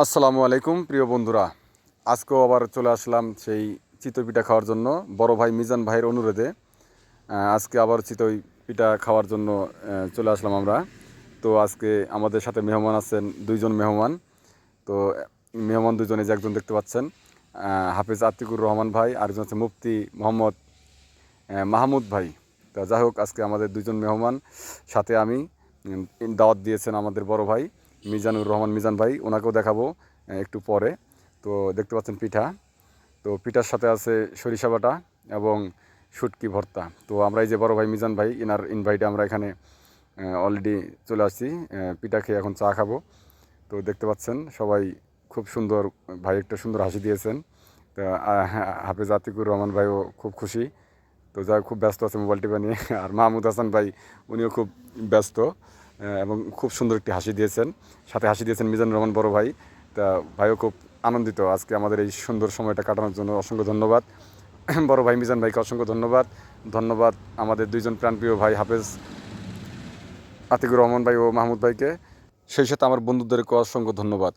আসসালামু আলাইকুম প্রিয় বন্ধুরা, আজকেও আবার চলে আসলাম সেই চিতই পিঠা খাওয়ার জন্য বড় ভাই মিজান ভাইয়ের অনুরোধে। আজকে আবার চিতই পিঠা খাওয়ার জন্য চলে আসলাম আমরা। তো আজকে আমাদের সাথে মেহমান আছেন দুইজন মেহমান। তো মেহমান দুজনে যে একজন দেখতে পাচ্ছেন হাফিজ আতিকুর রহমান ভাই, আরেকজন হচ্ছে মুফতি মোহাম্মদ মাহমুদ ভাই। তা যাই হোক, আজকে আমাদের দুজন মেহমান সাথে আমি দাওয়াত দিয়েছেন আমাদের বড় ভাই মিজানুর রহমান মিজান ভাই, ওনাকেও দেখাবো একটু পরে। তো দেখতে পাচ্ছেন পিঠা, তো পিঠার সাথে আছে সরিষা বাটা এবং শুটকি ভর্তা। তো আমরা এই যে বড় ভাই মিজান ভাই, এনার ইনভাইটে আমরা এখানে অলরেডি চলে আসছি পিঠা খেয়ে এখন চা খাবো। তো দেখতে পাচ্ছেন সবাই খুব সুন্দর, ভাই একটা সুন্দর হাসি দিয়েছেন। তা হাফেজ আতিকুর রহমান ভাইও খুব খুশি। তো যাই হোক, খুব ব্যস্ত আছে মোবাইল টিপা নিয়ে। আর মাহমুদ হাসান ভাই, উনিও খুব ব্যস্ত এবং খুব সুন্দর একটি হাসি দিয়েছেন। সাথে হাসি দিয়েছেন মিজানুর রহমান বড় ভাই। তা ভাইও খুব আনন্দিত আজকে আমাদের এই সুন্দর সময়টা কাটানোর জন্য। অসংখ্য ধন্যবাদ বড় ভাই মিজান ভাইকে, অসংখ্য ধন্যবাদ। ধন্যবাদ আমাদের দুইজন প্রাণপ্রিয় ভাই হাফেজ আতিকুর রহমান ভাই ও মাহমুদ ভাইকে, সেই সাথে আমার বন্ধুদেরকে অসংখ্য ধন্যবাদ।